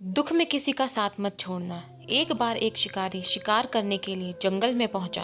दुख में किसी का साथ मत छोड़ना। एक बार एक शिकारी शिकार करने के लिए जंगल में पहुंचा।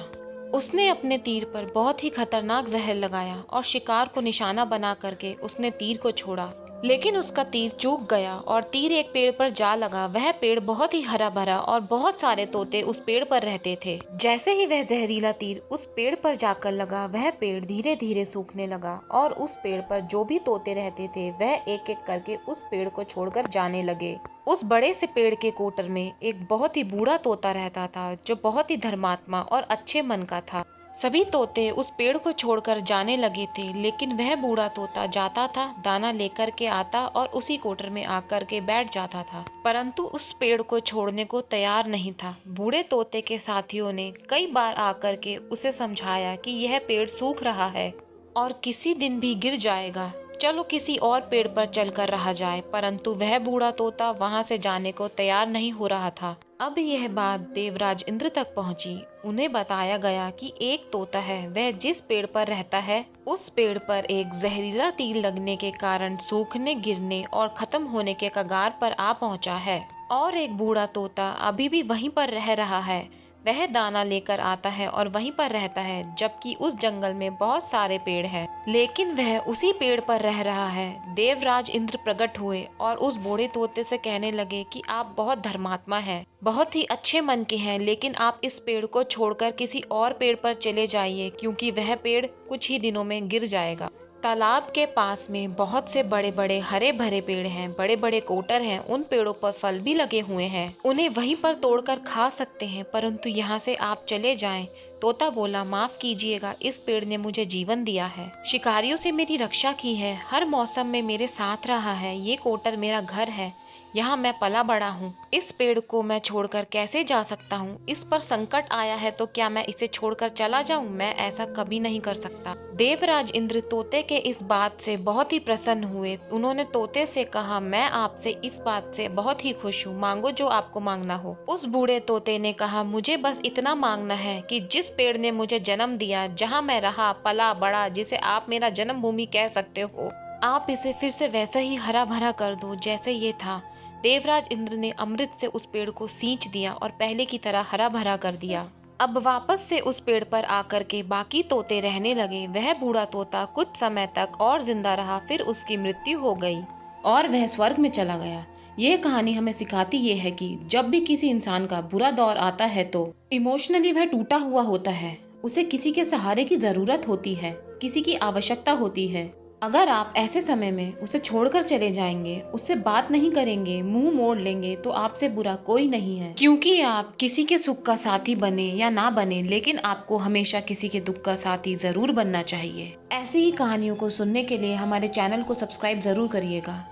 उसने अपने तीर पर बहुत ही खतरनाक जहर लगाया और शिकार को निशाना बना करके उसने तीर को छोड़ा। लेकिन उसका तीर चूक गया और तीर एक पेड़ पर जा लगा। वह पेड़ बहुत ही हरा भरा और बहुत सारे तोते उस पेड़ पर रहते थे। जैसे ही वह जहरीला तीर उस पेड़ पर जाकर लगा, वह पेड़ धीरे धीरे सूखने लगा और उस पेड़ पर जो भी तोते रहते थे वह एक एक करके उस पेड़ को छोड़कर जाने लगे। उस बड़े से पेड़ के कोटर में एक बहुत ही बूढ़ा तोता रहता था, जो बहुत ही धर्मात्मा और अच्छे मन का था। सभी तोते उस पेड़ को छोड़कर जाने लगे थे, लेकिन वह बूढ़ा तोता जाता था, दाना लेकर के आता और उसी कोटर में आकर के बैठ जाता था, परंतु उस पेड़ को छोड़ने को तैयार नहीं था। बूढ़े तोते के साथियों ने कई बार आकर के उसे समझाया कि यह पेड़ सूख रहा है और किसी दिन भी गिर जाएगा, चलो किसी और पेड़ पर चलकर रहा जाए, परंतु वह बूढ़ा तोता वहां से जाने को तैयार नहीं हो रहा था। अब यह बात देवराज इंद्र तक पहुंची। उन्हें बताया गया कि एक तोता है, वह जिस पेड़ पर रहता है उस पेड़ पर एक जहरीला तीर लगने के कारण सूखने, गिरने और खत्म होने के कगार पर आ पहुंचा है और एक बूढ़ा तोता अभी भी वहीं पर रह रहा है। वह दाना लेकर आता है और वहीं पर रहता है, जबकि उस जंगल में बहुत सारे पेड़ हैं, लेकिन वह उसी पेड़ पर रह रहा है। देवराज इंद्र प्रकट हुए और उस बूढ़े तोते से कहने लगे कि आप बहुत धर्मात्मा हैं, बहुत ही अच्छे मन के हैं, लेकिन आप इस पेड़ को छोड़कर किसी और पेड़ पर चले जाइए, क्योंकि वह पेड़ कुछ ही दिनों में गिर जाएगा। तालाब के पास में बहुत से बड़े बड़े हरे भरे पेड़ हैं, बड़े बड़े कोटर हैं, उन पेड़ों पर फल भी लगे हुए हैं, उन्हें वहीं पर तोड़कर खा सकते हैं, परंतु यहाँ से आप चले जाएं। तोता बोला, माफ कीजिएगा, इस पेड़ ने मुझे जीवन दिया है, शिकारियों से मेरी रक्षा की है, हर मौसम में मेरे साथ रहा है, ये कोटर मेरा घर है, यहाँ मैं पला बड़ा हूँ, इस पेड़ को मैं छोड़कर कैसे जा सकता हूँ? इस पर संकट आया है तो क्या मैं इसे छोड़कर चला जाऊँ? मैं ऐसा कभी नहीं कर सकता। देवराज इंद्र तोते के इस बात से बहुत ही प्रसन्न हुए। उन्होंने तोते से कहा, मैं आपसे इस बात से बहुत ही खुश हूँ, मांगो जो आपको मांगना हो। उस बूढ़े तोते ने कहा, मुझे बस इतना मांगना है कि जिस पेड़ ने मुझे जन्म दिया, जहाँ मैं रहा पला बड़ा, जिसे आप मेरा जन्मभूमि कह सकते हो, आप इसे फिर से वैसा ही हरा भरा कर दो जैसे ये था। देवराज इंद्र ने अमृत से उस पेड़ को सींच दिया और पहले की तरह हरा भरा कर दिया। अब वापस से उस पेड़ पर आकर के बाकी तोते रहने लगे। वह बूढ़ा तोता कुछ समय तक और जिंदा रहा, फिर उसकी मृत्यु हो गई और वह स्वर्ग में चला गया। यह कहानी हमें सिखाती ये है कि जब भी किसी इंसान का बुरा दौर आता है तो इमोशनली वह टूटा हुआ होता है, उसे किसी के सहारे की जरूरत होती है, किसी की आवश्यकता होती है। अगर आप ऐसे समय में उसे छोड़कर चले जाएंगे, उससे बात नहीं करेंगे, मुंह मोड़ लेंगे, तो आपसे बुरा कोई नहीं है, क्योंकि आप किसी के सुख का साथी बने या ना बने, लेकिन आपको हमेशा किसी के दुख का साथी जरूर बनना चाहिए। ऐसी ही कहानियों को सुनने के लिए हमारे चैनल को सब्सक्राइब जरूर करिएगा।